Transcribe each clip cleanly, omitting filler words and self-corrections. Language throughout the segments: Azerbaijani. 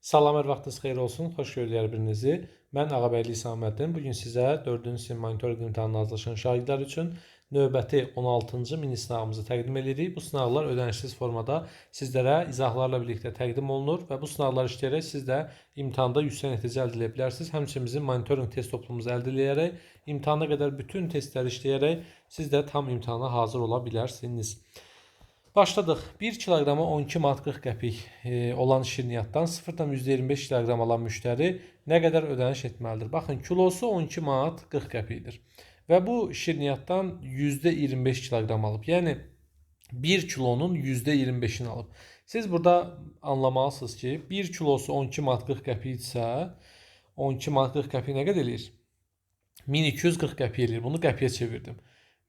Salam, hər vaxtınız xeyir olsun. Xoş gördük hər birinizi. Mən Ağabəyli İsaməddin. Bugün sizə 4-cü sinif monitorinq imtahanına hazırlaşan şagirdlər üçün növbəti 16-cı mini sınavımızı təqdim edirik. Bu sınavlar ödənişsiz formada sizlərə izahlarla birlikdə təqdim olunur və bu sınavları işləyərək siz də imtahanda yüksək nəticə əldə edə bilərsiniz. Həmçinin bizim monitorinq test toplumumuzu əldə edərək, imtahana qədər bütün testləri işləyərək siz də tam imtahana hazır ola bilərsiniz. Başladıq. 1 kiloqrama 12 manat 40 qəpik olan şirniyyatdan 0,25 kiloqram alan müştəri nə qədər ödəniş etməlidir? Baxın, kilosu 12 manat 40 qəpikdir. Və bu şirniyyatdan %25 kiloqram alıb. Yəni 1 kilonun %25'ini alıb. Siz burada anlamalısınız ki, 1 kilosu 12 manat 40 qəpikdirsə, 12 manat 40 qəpik nə qədər eləyir? 1240 qəpik eləyir. Bunu qəpiyə çevirdim.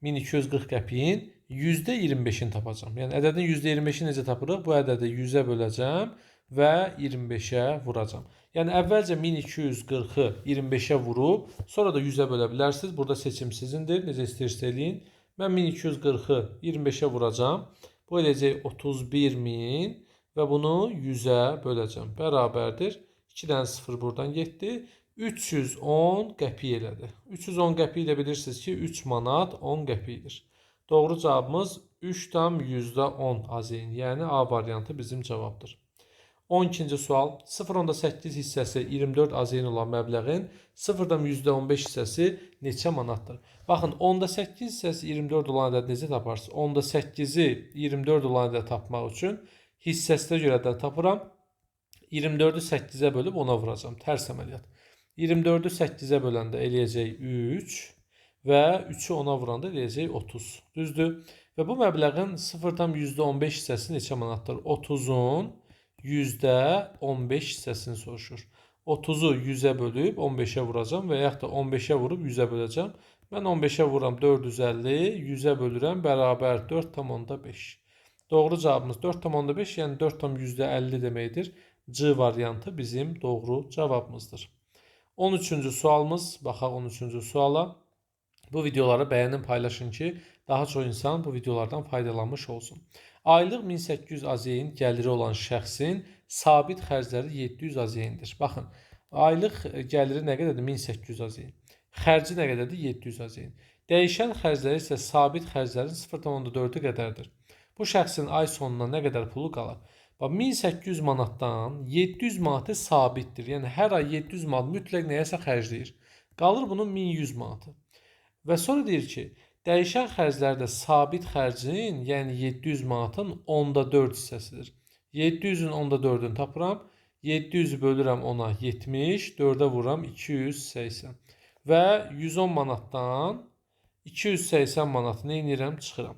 1240 qəpiyin %25'ini tapacağım. Yəni ədədin %25'ini necə tapırıq? Bu ədədi 100'ə böləcəm və 25'ə vuracağım. Yəni əvvəlcə 1240'ı 25'ə vurub, sonra da 100'ə bölə bilərsiniz. Burada seçim sizindir. Necə istəyirsiniz eləyin. Mən 1240'ı 25'ə vuracağım. Bu eləcək 31.000 və bunu 100'ə böləcəm. Bərabərdir. 2 dənə 0 buradan getdi. 310 qəpik elədi. 310 qəpik də bilirsiniz ki, 3 manat 10 qəpikdir. Doğru cavabımız 3,10 AZN. Yəni A variantı bizim cavabdır. 12-ci sual. 0,8 hissəsi 24 AZN olan məbləğin 0,15 hissəsi neçə manatdır? Baxın, 10,8 hissəsi 24 olan ədəd necə taparsınız? 10,8'i 24 olan ədəd tapmaq üçün hissəsinə görə də tapıram. 24'ü 8'ə bölüb 10'a vuracağım. Tərs əməliyyat. 24'ü 8'ə böləndə eləyəcək 3 və 3'ü 10'a vuranda eləyəcək 30. Düzdür? Və bu məbləğin 0,15 hissəsi neçə manatdır? 30'un %15 hissəsini soruşur. 30'u 100'ə bölüb 15'ə vuracağım və yaxud da 15'ə vurub 100'ə böləcəm. Mən 15'ə vururam 450, 100'ə bölürəm bərabər 4,5. Doğru cavabımız 4,5, yəni 4,50 deməkdir. C variantı bizim doğru cavabımızdır. 13-cü sualımız. Baxaq 13-cü suala. Bu videoları bəyənin, paylaşın ki, daha çox insan bu videolardan faydalanmış olsun. Aylıq 1800 AZN gəliri olan şəxsin sabit xərcləri 700 AZN-dir. Baxın, aylıq gəliri nə qədərdir? 1800 AZN. Xərci nə qədərdir? 700 AZN. Dəyişən xərcləri isə sabit xərclərin 0,4-ü qədərdir. Bu şəxsin ay sonuna nə qədər pulu qalır? 1800 manatdan 700 manatı sabitdir. Yəni hər ay 700 manat mütləq nəyəsə xərcləyir. Qalır bunun 1100 manatı. Və sonra deyir ki, dəyişən xərclər də sabit xərcin, yəni 700 manatın 10/4 hissəsidir. 700'ün 10/4'ünü tapıram. 700'ü bölürəm 10'a 70, 4'ə vururam 280. Və 110 manatdan 280 manatı nə edirəm? Çıxıram.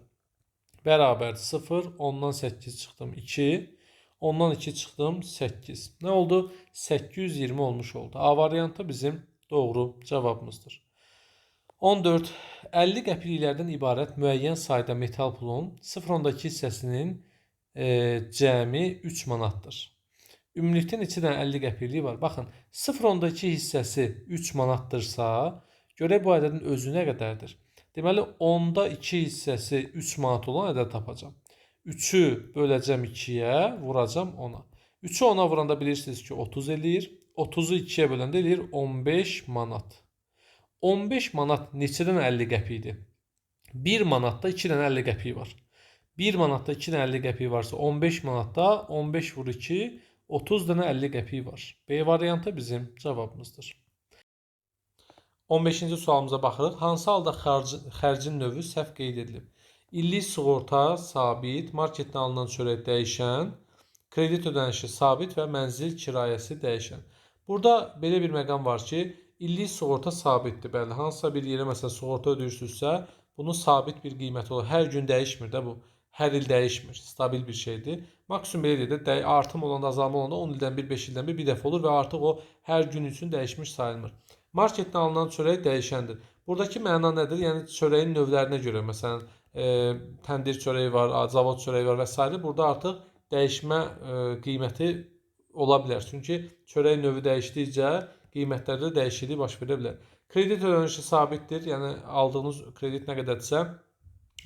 Bərabər 0, 10'dan 8 çıxdım 2, 10'dan 2 çıxdım 8. Nə oldu? 820 olmuş oldu. A variantı bizim doğru cavabımızdır. 14. 50 qəpikliklərdən ibarət müəyyən sayda metal pulun 0,2 hissəsinin cəmi 3 manatdır. Ümumilikdə neçə dənə 50 qəpiklik var? Baxın, 0,2 hissəsi 3 manatdırsa, görək bu ədədin özü nə qədərdir? Deməli, 10/2 hissəsi 3 manat olan ədəd tapacağım. 3'ü böləcəm 2'yə, vuracam 10'a. 3'ü 10'a vuranda bilirsiniz ki 30 eləyir. 30'u 2'yə böləndə eləyir 15 manat. 15 manat neçədən 50 qəpikdir? 1 manatda 2 dənə 50 qəpik var. 1 manatda 2 dənə 50 qəpik varsa 15 manatda 15 vur 2, 30 dənə 50 qəpik var. B variantı bizim cavabımızdır. 15-ci sualımıza baxırıq. Hansı halda xərcin növü səhv qeyd edilib? İllik sığorta sabit, marketdən alınan çörək dəyişən, kredit ödənişi sabit və mənzil kirayəsi dəyişən. Burada belə bir məqam var ki, illik sığorta sabitdir. Bəli, hansısa bir yerə məsələn sığorta ödəyirsinizsə, bunun sabit bir qiyməti olur. Hər gün dəyişmir də bu. Hər il dəyişmir. Stabil bir şeydir. Maksimum belə deyək də, artım olanda, azalma olanda 10 ildən bir, 5 ildən bir dəfə olur və artıq o hər gün üçün dəyişmiş sayılmır. Marketdən alınan çörək dəyişəndir. Buradakı məna nədir? Yəni çörəyin növlərinə görə, məsələn, təndir çörəyi var, zavod çörəyi var və s. Burada artıq dəyişmə qiyməti ola bilər. Çünki çörək növü dəyişdikcə qiymətlərdə dəyişiklik baş verə bilər. Kredit ödənişi sabitdir. Yəni aldığınız kredit nə qədərdirsə,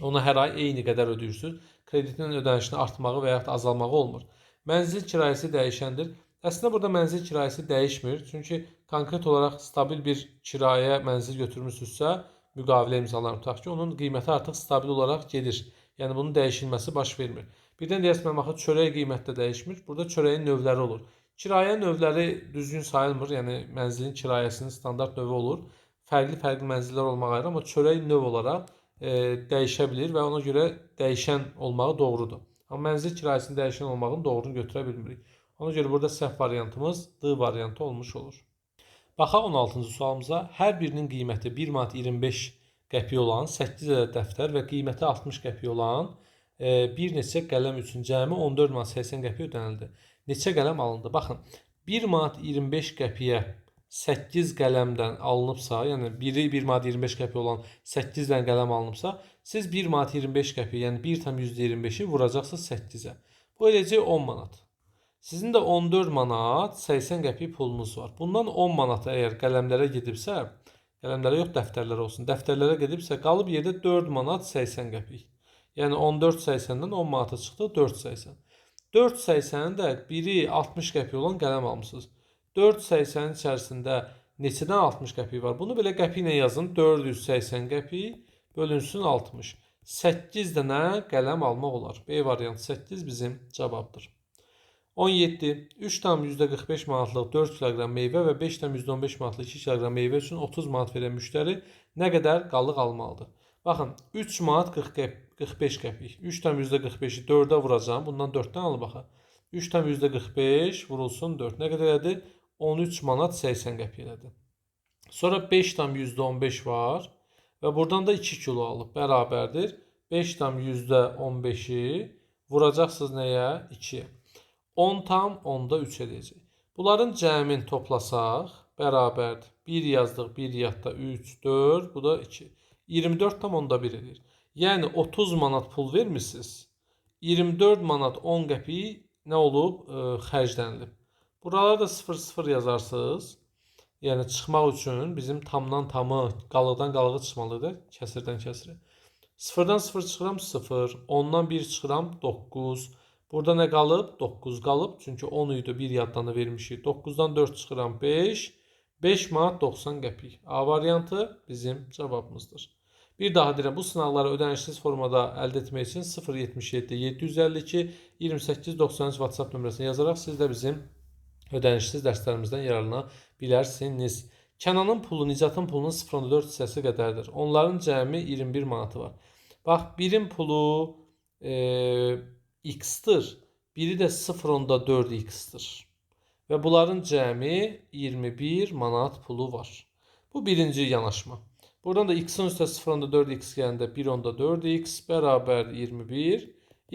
ona hər ay eyni qədər ödəyirsiniz. Kreditin ödənişini artmağı və ya azalmağı olmur. Mənzil kirayəsi dəyişəndir. Əslində burada mənzil kirayəsi dəyişmir. Çünki konkret olaraq stabil bir kirayə mənzil götürmüsünüzsə, müqavilə imzalanır. Tutaq ki, onun qiyməti artıq stabil olaraq gedir. Yəni bunun dəyişilməsi baş vermir. Birdən deyəsən, baxın, çörək qiyməti də dəyişmir. Burada çörəyin növləri olur. Kirayə növləri düzgün sayılmır. Yəni mənzilin kirayəsinin standart növü olur. Fərqli mənzillər olmağa ayrı, amma çörək növ olaraq dəyişə bilir və ona görə dəyişən olmağı doğrudur. Amma mənzil kirayəsinin dəyişən olmağının doğrunu götürə bilmirik. Ona görə burada səhv variantımız D variantı olmuş olur. Baxaq 16-cı sualımıza. Hər birinin qiyməti 1 manat 25 qəpik olan 8 ədəd dəftər və qiyməti 60 qəpik olan bir neçə qələm üçün cəmi 14 manat 80 qəpik ödənildi. Neçə qələm alındı? Baxın, 1 manat 25 qəpiyə 8 qələmdən alınıbsa, yəni biri 1 manat 25 qəpik olan 8 dənə qələm alınıbsa, siz 1 manat 25 qəpik, yəni 1,25-i vuracaqsınız 8-ə. Bu eləcək 10 manat. Sizin də 14 manat 80 qəpik pulunuz var. Bundan 10 manat əgər qələmlərə gedibsə, qələmlərə yox, dəftərlərə olsun. Dəftərlərə gedibsə, qalıb yerdə 4 manat 80 qəpik. Yəni 14.80-dən 10 manata çıxdı 4.80. 4.80-in də biri 60 qəpik olan qələm almısınız. 4.80-in içərisində neçədən 60 qəpik var? Bunu belə qəpik ilə yazın. 480 qəpik bölünsün 60. 8 dənə qələm almaq olar. B variantı 8 bizim cavabdır. 17. 3,45 manatlıq 4 kiloqram meyvə və 5,15 manatlıq 2 kiloqram meyvə üçün 30 manat verən müştəri nə qədər qallıq almalıdır? Baxın, 3 manat 45 qəpik. 3,45-i 4-ə vuracağım. Bundan 4-dən alıb baxın. 3,45 vurulsun 4. Nə qədər elədi? 13 manat 80 qəpik elədi. Sonra 5,15 var və buradan da 2 kilo alıb. Bərabərdir. 5,15-i vuracaqsınız nəyə? 2-yə. 10 tam 10-da 3 edəcək. Bunların cəmin toplasaq bərabərdir. 1 yazdıq, 1 yadda 3, 4, bu da 2. 24 tam 10-da 1 edir. Yəni 30 manat pul vermişsiniz. 24 manat 10 qəpik nə olub? Xərclənilib. Buralara da 0-0 yazarsınız. Yəni çıxmaq üçün bizim tamdan tamı, qalıqdan qalığı çıxmalıdır. Kəsirdən kəsirə. 0-dan 0 çıxıram 0. 10-dan 1 çıxıram 9. Burada nə qalıb? 9 qalıb. Çünki 10 idi, 1 yaddan da vermişik. 9-dan 4 çıxıram 5. 5 manat 90 qəpik. A variantı bizim cavabımızdır. Bir daha deyirəm, bu sınaqları ödənişsiz formada əldə etmək üçün 077 752 28 93 WhatsApp nömrəsini yazaraq siz də bizim ödənişsiz dərslərimizdən yararlana bilərsiniz. Kənanın pulu Nicatın pulunun 0,4 hissəsi qədərdir. Onların cəmi 21 manatı var. Bax, birin pulu x-dir. Biri də 0,4 x-dir. Və bunların cəmi 21 manat pulu var. Bu birinci yanaşma. Buradan da x-in üstə 0,4 x gələndə 1,4 x bərabərdir 21.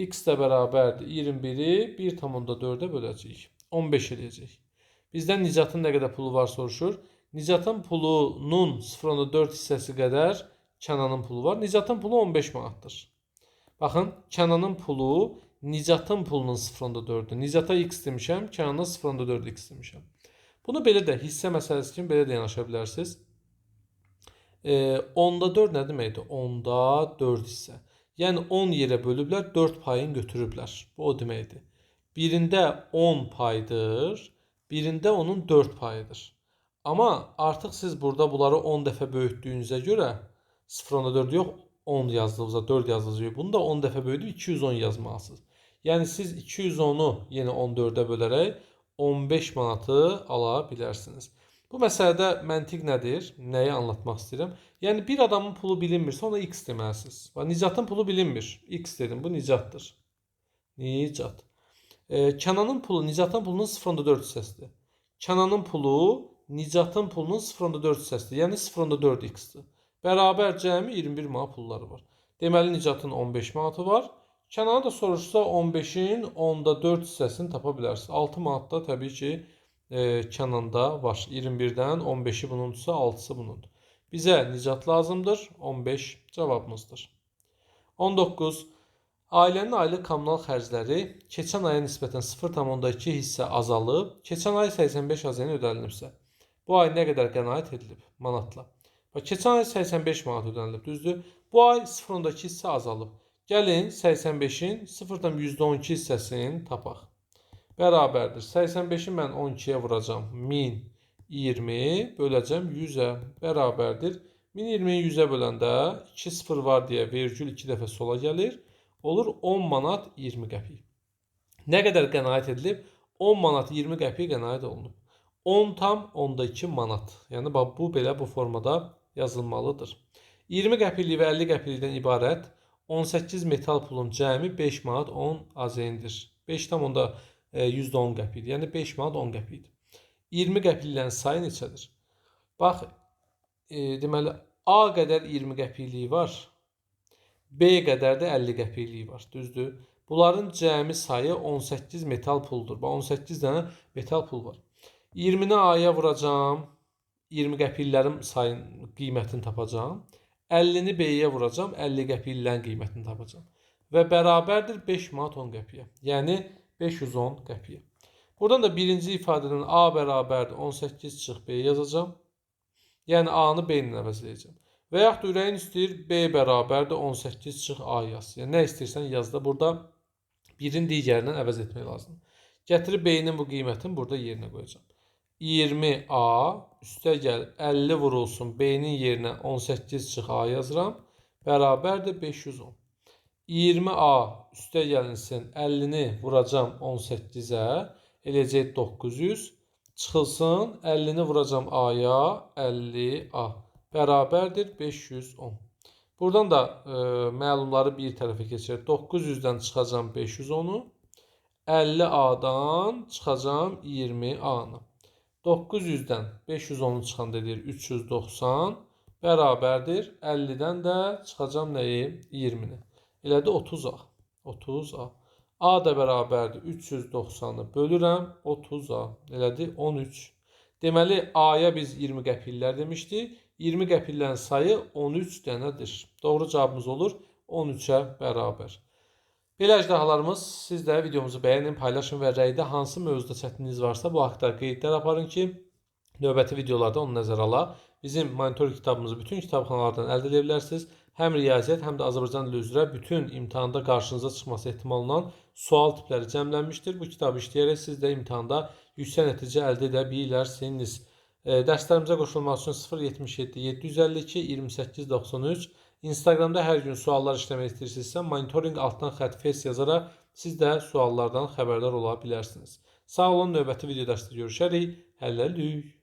X də bərabərdir 21-i 1,4-ə böləcəyik. 15 edəcək. Bizdən Nicatın nə qədər pulu var soruşur. Nicatın pulunun 0,4 hissəsi qədər Kənanın pulu var. Nicatın pulu 15 manatdır. Baxın, Kənanın pulu Nicatın pulunun 0,4-dür. Nicata x demişəm, Kənana 0,4 x demişəm. Bunu belə də hissə məsələsi kimi belə də yanaşa bilərsiniz. 10-da 4 nə deməkdir? 10-da 4 hissə. Yəni 10 yerə bölüblər, 4 payını götürüblər. Bu o deməkdir. Birində 10 paydır, birində onun 4 payıdır. Amma artıq siz burada bunları 10 dəfə böyütdüyünüzə görə 0,4 yox, 10 yazdığınızda 4 yazdığınızda bunu da 10 dəfə böyüdüb 210 yazmalısınız. Yəni siz 210-u yenə 14-ə bölərək 15 manatı ala bilərsiniz. Bu məsələdə məntiq nədir? Nəyi anlatmaq istəyirəm? Yəni bir adamın pulu bilinmirsə ona x deməlisiniz. Nicatın pulu bilinmir. X dedim, bu Nicatdır. Nicat. Kənanın pulu Nicatın pulunun 0,4 hissəsidir. Kənanın pulu Nicatın pulunun 0,4 hissəsidir. Yəni 0,4 x-dir. Bərabər cəmi 21 manat pulları var. Deməli Nicatın 15 manatı var. Kənana da soruşsa 15-in 10-da 4 hissəsini tapa bilərsiniz. 6 manat da təbii ki Kənanda var. 21-dən 15-i bununsa 6-sı bunundur. Bizə Nicat lazımdır. 15 cavabımızdır. 19. Ailənin aylıq kommunal xərcləri keçən aya nisbətən 0,2 hissə azalıb, keçən ay 85 azayın ödənilibsə, bu ay nə qədər qənaət edilib manatla? Keçən ay 85 manat ödənilib, düzdür? Bu ay 0,2 hissə azalıb. Gəlin 85-in 0,12 hissəsini tapaq. bərabərdir. 85-i mən 12-yə vuracam. 1020 böləcəm 100-ə bərabərdir. 1020-yi 100-ə böləndə 2 sıfır var deyə vergül 2 dəfə sola gəlir. Olur 10 manat 20 qəpik. Nə qədər qənaət edilib? 10 manat 20 qəpik qənaət olunub. 10 tam onda 2 manat. Yəni bu belə bu formada yazılmalıdır. 20 qəpiklik və 50 qəpiklikdən ibarət 18 metal pulun cəmi 5 manat 10 AZN-dir. 5 tam onda %10 qəpikdir. Yəni 5 manat 10 qəpikdir. 20 qəpikliklərin sayı neçədir? Bax, deməli A qədər 20 qəpikliyi var. B qədər də 50 qəpikliyi var. Düzdür? Bunların cəmi sayı 18 metal puldur. Bax 18 dənə metal pul var. 20-ni A-ya vuracam. 20 qəpiklərin sayın qiymətini tapacam. 50-ni B-yə vuracam. 50 qəpiklərin qiymətini tapacam. Və bərabərdir 5 manat 10 qəpiyə. Yəni 510 qəpiyə. Buradan da birinci ifadədən A bərabərdir 18 çıx B yazacam. Yəni A-nı B ilə əvəzləyəcəm. Və yaxud da ürəyin istəyir B bərabərdir 18 çıx A yaz. Yəni nə istəyirsən yaz da burada birini digərindən əvəz etmək lazımdır. Gətirib B-nin bu qiymətini burada yerinə qoyacam. 20A üstə gəl 50 vurulsun B-nin yerinə 18 çıx A yazıram. Bərabərdir 510. 20A üstə gəlinsin 50-ni vuracam 18-ə eləcək 900. Çıxılsın 50-ni vuracam A-ya 50A. Bərabərdir 510. Buradan da məlumları bir tərəfə keçirək. 900-dən çıxacam 510-u. 50A-dan çıxacam 20A-nı. 900-dən 510-u çıxanda edir 390. Bərabərdir 50-dən də çıxacam nəyi? 20-ni. Elədi 30A. 30A. A da bərabərdir 390-ı bölürəm 30A. Elədi 13. Deməli A-ya biz 20 qəpiklər demişdik. 20 qəpiklərin sayı 13 dənədir. Doğru cavabımız olur 13-ə bərabər. Belə əjdahalarımız, siz də videomuzu bəyənin, paylaşın və rəydə hansı mövzuda çətininiz varsa bu haqda qeydlər aparın ki, növbəti videolarda onu nəzərə ala. Bizim monitoring kitabımızı bütün kitabxanalardan əldə edə bilərsiniz. Həm riyaziyyat, həm də Azərbaycan dili üzrə bütün imtahanda qarşınıza çıxması ehtimal olunan sual tipləri cəmlənmişdir. Bu kitabı işləyərək siz də imtahanda yüksək nəticə əldə edə bilərsiniz. Dərslərimizə qoşulmaq üçün 077 752 28 93. Instagramda hər gün suallar işləmək istəyirsinizsə, monitoring altdan xətt face yazaraq siz də suallardan xəbərdar ola bilərsiniz. Sağ olun, növbəti video dərsdə görüşərik. Hələlik.